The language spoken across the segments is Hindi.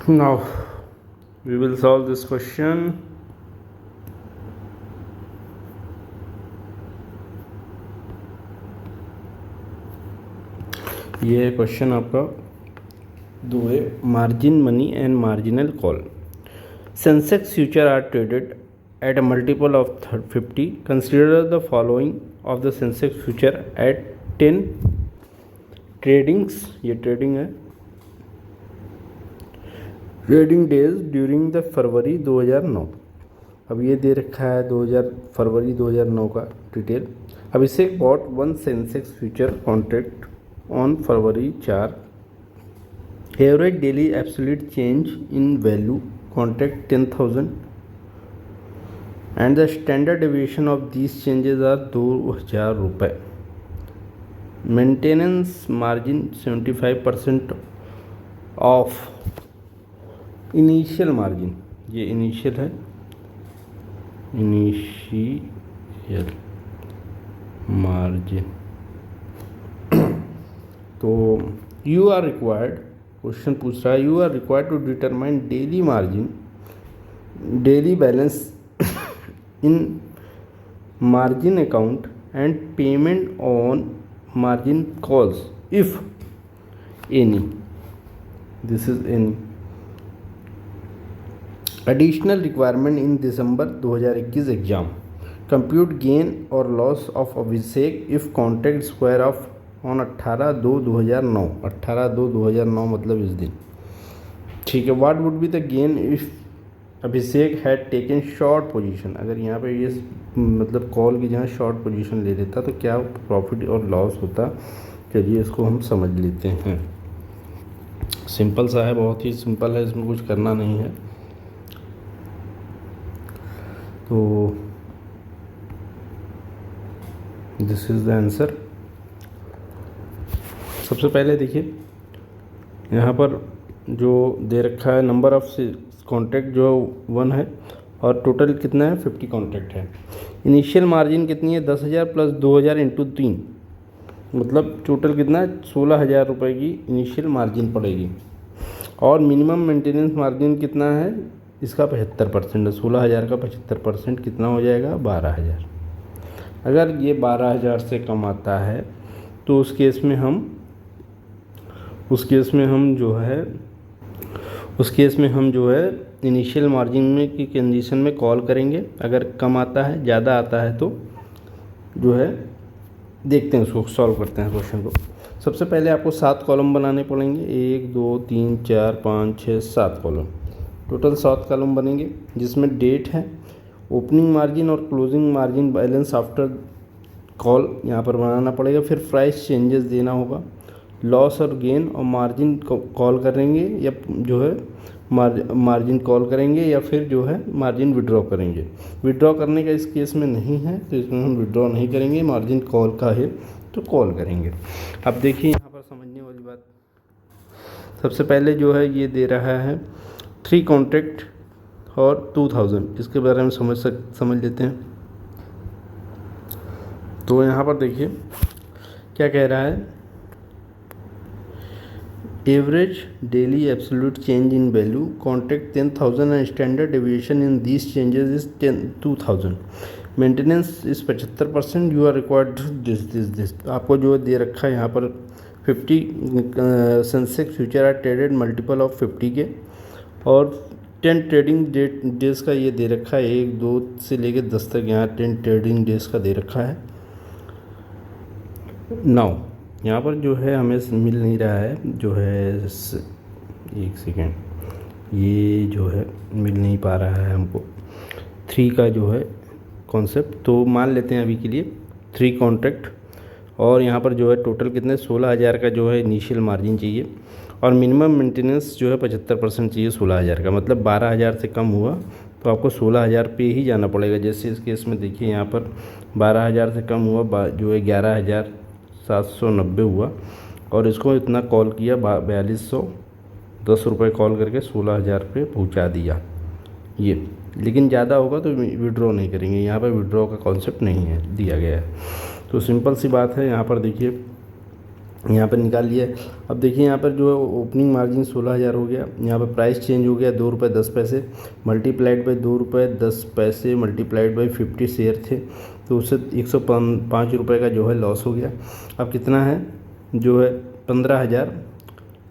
Now we will solve this question. ये क्वेश्चन आपका दो है, margin money and marginal call. Sensex future are traded at a multiple of 50. Consider the following of the Sensex future at 10 tradings. ये ट्रेडिंग है, ट्रेडिंग डेज ड्यूरिंग द फरवरी 2009. अब ये दे रखा है फरवरी 2009 का detail. Abhishek bought one Sensex future contract on February 4. Average daily absolute change in value contract 10,000 and the standard deviation of these changes are 2000 रुपये. Maintenance margin 75% of initial margin. ये इनिशियल है, इनिशियल मार्जिन. तो यू आर रिक्वायर्ड, क्वेश्चन पूछ रहा है, you are required to determine daily margin, daily balance in margin account and payment on margin calls if any. This is any additional requirement in December 2021 exam. Compute gain or loss of Abhishek if contract square off on 18/2/2009. 18/2/2009 मतलब इस दिन. ठीक है. What would be the gain if Abhishek had taken short position. अगर यहाँ पे ये मतलब कॉल की जहाँ शॉर्ट पोजीशन ले लेता तो क्या प्रॉफिट और लॉस होता. चलिए इसको हम समझ लेते हैं. सिंपल सा है, बहुत ही सिंपल है, इसमें कुछ करना नहीं है. तो दिस इज़ द आंसर. सबसे पहले देखिए यहाँ पर जो दे रखा है नंबर ऑफ कॉन्ट्रैक्ट जो 1 है और टोटल कितना है 50 कॉन्ट्रैक्ट है. इनिशियल मार्जिन कितनी है 10,000 प्लस 2,000 इंटू 3, मतलब टोटल कितना है 16,000 रुपये की इनिशियल मार्जिन पड़ेगी. और मिनिमम मेंटेनेंस मार्जिन कितना है इसका 75% है. 16,000 का 75% कितना हो जाएगा 12,000. अगर ये 12,000 से कम आता है तो उस केस में हम जो है इनिशियल मार्जिन में की कंडीशन में कॉल करेंगे. अगर कम आता है, ज़्यादा आता है तो जो है देखते हैं, उसको सॉल्व करते हैं क्वेश्चन को. सबसे पहले आपको 7 कॉलम बनाने पड़ेंगे. 1 2 3 4 5 6 7 कॉलम, टोटल 7 कॉलम बनेंगे, जिसमें डेट है, ओपनिंग मार्जिन और closing margin balance after call यहाँ पर बनाना पड़ेगा. फिर प्राइस चेंजेस देना होगा, लॉस और गेन और मार्जिन कॉल करेंगे या जो है मार्जिन कॉल करेंगे या फिर जो है मार्जिन विड्रॉ करेंगे. विड्रॉ करने का इस केस में नहीं है तो इसमें हम विड्रॉ नहीं करेंगे. मार्जिन कॉल का है तो कॉल करेंगे. अब देखिए यहाँ पर समझने वाली बात, सबसे पहले जो है ये दे रहा है 3 कॉन्ट्रैक्ट और 2,000. इसके बारे में समझ लेते हैं. तो यहाँ पर देखिए क्या कह रहा है, average daily absolute change in value contract 10,000 and standard deviation in these changes is 2,000. Maintenance is 75%. You are required this. आपको जो दे रखा है यहाँ पर 50 Sensex future are traded multiple of 50 के और 10 ट्रेडिंग डेज का ये दे रखा है. 1 2 से लेके 10 तक यहाँ 10 ट्रेडिंग डेज का दे रखा है. नाउ यहाँ पर जो है हमें मिल नहीं रहा है, जो है 1 सेकेंड, ये जो है मिल नहीं पा रहा है हमको 3 का जो है कॉन्सेप्ट. तो मान लेते हैं अभी के लिए 3 कॉन्ट्रैक्ट और यहाँ पर जो है टोटल कितने 16,000 का जो है इनिशियल मार्जिन चाहिए और मिनिमम मेंटेनेंस जो है 75% चाहिए 16,000 का. मतलब 12,000 से कम हुआ तो आपको 16,000 पे ही जाना पड़ेगा. जैसे इस केस में देखिए यहाँ पर 12,000 से कम हुआ जो है 11,790 हुआ और इसको इतना कॉल किया 4,210 रुपये कॉल करके 16,000 पे पहुंचा दिया ये. लेकिन ज़्यादा होगा तो विड्रॉ नहीं करेंगे, यहाँ पर विड्रॉ का कॉन्सेप्ट नहीं है दिया गया है. तो सिंपल सी बात है. यहाँ पर देखिए यहाँ पर निकाल लिया। अब देखिए यहाँ पर जो है ओपनिंग मार्जिन 16,000 हो गया। यहाँ पर प्राइस चेंज हो गया 2 रुपये 10 पैसे मल्टीप्लाइड बाई 2 रुपये 10 पैसे मल्टीप्लाइड बाई 50 शेयर थे, तो उससे 105 रुपये का जो है लॉस हो गया। अब कितना है जो है 15,000,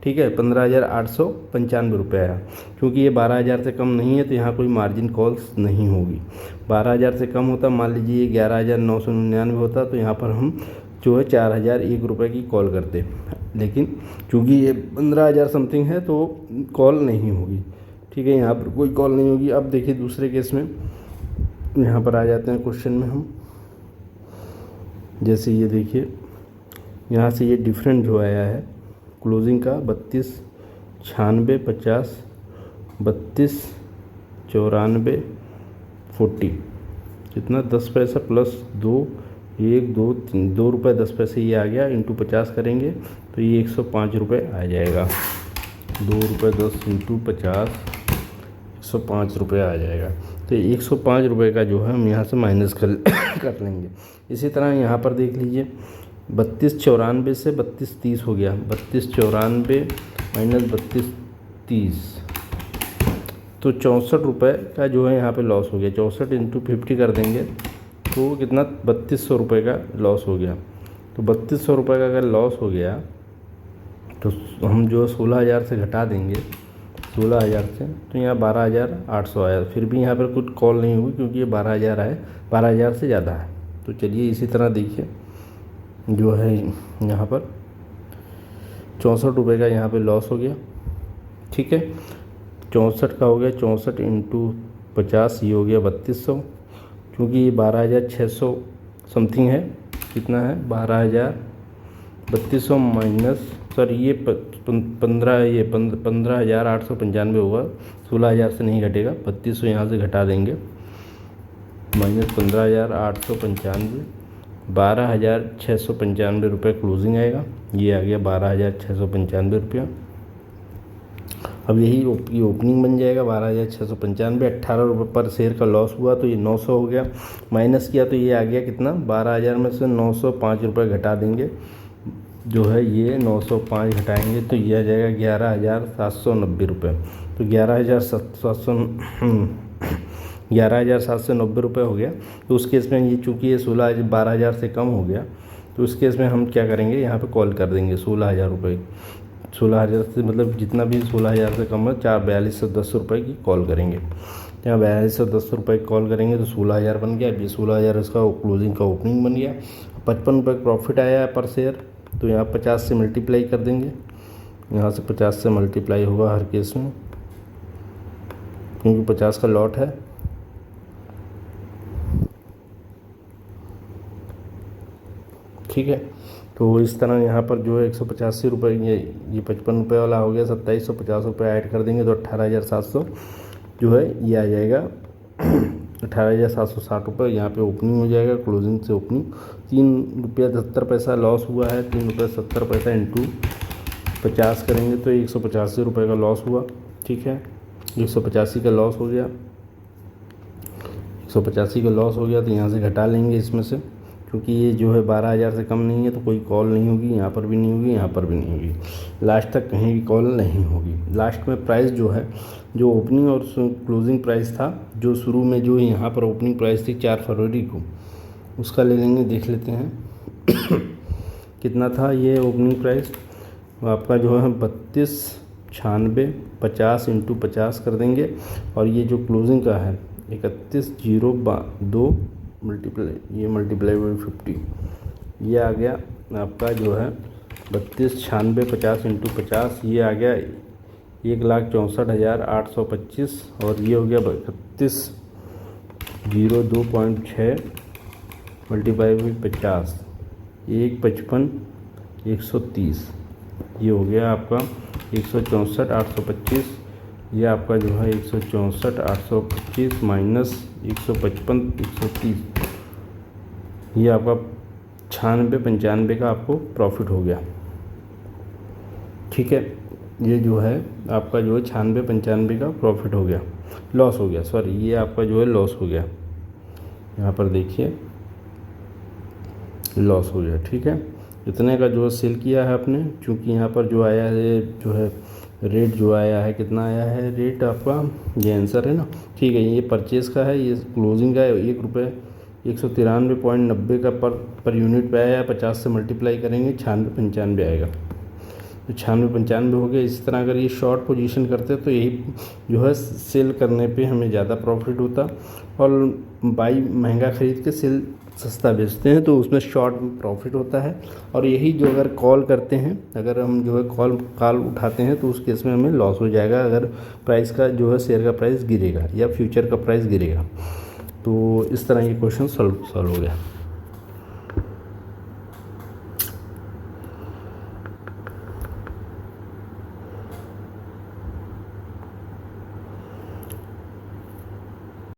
ठीक है, 15,895 रुपये आया। क्योंकि ये 12,000 से कम नहीं है तो यहाँ कोई मार्जिन कॉल्स नहीं होगी। 12,000 से कम होता, मान लीजिए ये 11,999 होता, तो यहाँ पर हम जो है 4,001 रुपये की कॉल करते, लेकिन चूँकि ये 15,000 समथिंग है तो कॉल नहीं होगी, ठीक है, यहाँ पर कोई कॉल नहीं होगी। अब देखिए दूसरे केस में यहाँ पर आ जाते हैं क्वेश्चन में हम। जैसे ये देखिए यहाँ से ये डिफरेंट जो आया है क्लोजिंग का 32, 96, 50, 32, 94, 40, कितना 10 पैसा प्लस 2, 1, 2, 3, 2 रुपये 10 पैसे ये आ गया, इंटू 50 करेंगे तो ये 105 रुपये आ जाएगा। 2 रुपये 10 इंटू 50, 105 रुपये आ जाएगा। तो 105 रुपये का जो है हम यहाँ से माइनस कर लेंगे। इसी तरह यहाँ पर देख लीजिए 3294 से 3230 हो गया, 3294 माइनस 3230, तो 64 रुपये का जो है यहाँ पे लॉस हो गया। 64 इंटू 50 कर देंगे तो कितना 3200 रुपये का लॉस हो गया। तो 3200 रुपये का अगर लॉस हो गया तो हम जो 16,000 से घटा देंगे, 16,000 से, तो यहाँ 12,800 आया। फिर भी यहाँ पर कुछ कॉल नहीं हुई क्योंकि ये 12,000 है, 12,000 से ज़्यादा है। तो चलिए इसी तरह देखिए जो है यहाँ पर 64 रुपये का यहाँ पे लॉस हो गया, ठीक है। 64 का हो गया, 64 इंटू 50 ये हो गया 3200, क्योंकि ये 12,600 समथिंग है, कितना है 3200 माइनस, सॉरी ये 15,895 होगा, 16,000 से नहीं घटेगा, 3200 यहाँ से घटा देंगे, माइनस 15,895, 12,695 रुपये क्लोजिंग आएगा। ये आ गया 12,695 रुपया। अब यही ओपनिंग बन जाएगा 12,695, 18 रुपये पर शेयर का लॉस हुआ तो ये 900 हो गया। माइनस किया तो ये आ गया कितना 12,000 में से 905 रुपये घटा देंगे, जो है ये 905 घटाएंगे तो ये आ जाएगा 11,790 रुपये। तो 11,790 रुपये हो गया। तो उस केस में ये चूँकि ये 12,000 से कम हो गया तो उस केस में हम क्या करेंगे, यहाँ पे कॉल कर देंगे 16,000 रुपये। 16,000 से मतलब जितना भी 16,000 से कम है 4210 रुपये की कॉल करेंगे। यहाँ 4210 रुपये की कॉल करेंगे तो 16,000 बन गया। अभी 16,000 इसका क्लोजिंग का ओपनिंग बन गया। 55 रुपये प्रॉफिट आया है पर शेयर, तो यहाँ 50 से मल्टीप्लाई कर देंगे। यहाँ से 50 से मल्टीप्लाई होगा हर केस में, क्योंकि 50 का लॉट है। ठीक है, तो इस तरह यहाँ पर जो है 185 रुपये, ये 55 रुपये वाला हो गया, 2750 रुपये ऐड कर देंगे तो 18,700 जो है ये आ जाएगा 18,760 रुपये। यहाँ पे ओपनिंग हो जाएगा, क्लोजिंग से ओपनिंग 3 रुपया 70 पैसा लॉस हुआ है। 3 रुपये 70 पैसा इंटू 50 करेंगे तो 185 रुपये का लॉस हुआ। ठीक है, 185 का लॉस हो गया, 185 का लॉस हो गया तो यहाँ से घटा लेंगे इसमें से, क्योंकि ये जो है 12,000 से कम नहीं है तो कोई कॉल नहीं होगी, यहाँ पर भी नहीं होगी, यहाँ पर भी नहीं होगी, लास्ट तक कहीं भी कॉल नहीं होगी। लास्ट में प्राइस जो है, जो ओपनिंग और क्लोजिंग प्राइस था, जो शुरू में जो यहाँ पर ओपनिंग प्राइस थी 4 फरवरी को, उसका ले लेंगे, देख लेते हैं कितना था ये ओपनिंग प्राइस। आपका जो है 3296 50 इंटू 50 कर देंगे, और ये जो क्लोजिंग का है 3102 मल्टीप्लाई बाई 50, ये आ गया आपका जो है 3296 50 इंटू 50, ये आ गया 1,64,825, और ये हो गया 3202.6 मल्टीप्लाई बाई 50, 155 130, ये हो गया आपका 164,825। ये आपका जो है 164,825 माइनस 155 130, ये आपका 9695 का आपको प्रॉफिट हो गया। ठीक है, ये जो है आपका जो है 9695 का प्रॉफिट हो गया, लॉस हो गया, सॉरी, ये आपका जो है लॉस हो गया। यहाँ पर देखिए लॉस हो गया। ठीक है, इतने का जो है सेल किया है आपने, क्योंकि यहाँ पर जो आया है जो है रेट जो आया है, कितना आया है रेट आपका, ये आंसर है ना, ठीक है। ये परचेज़ का है, ये क्लोजिंग का है, ₹1 का पर यूनिट पे आया है। 50 से मल्टीप्लाई करेंगे 96-95 आएगा, तो 96-95 हो गया। इसी तरह अगर ये शॉर्ट पोजीशन करते तो यही जो है सेल करने पे हमें ज़्यादा प्रॉफिट होता, और बाई महंगा ख़रीद के सेल सस्ता बेचते हैं तो उसमें शॉर्ट प्रॉफिट होता है। और यही जो अगर कॉल करते हैं, अगर हम जो है कॉल उठाते हैं तो उस केस में हमें लॉस हो जाएगा, अगर प्राइस का जो है शेयर का प्राइस गिरेगा या फ्यूचर का प्राइस गिरेगा। तो इस तरह ये क्वेश्चन सॉल्व हो गया।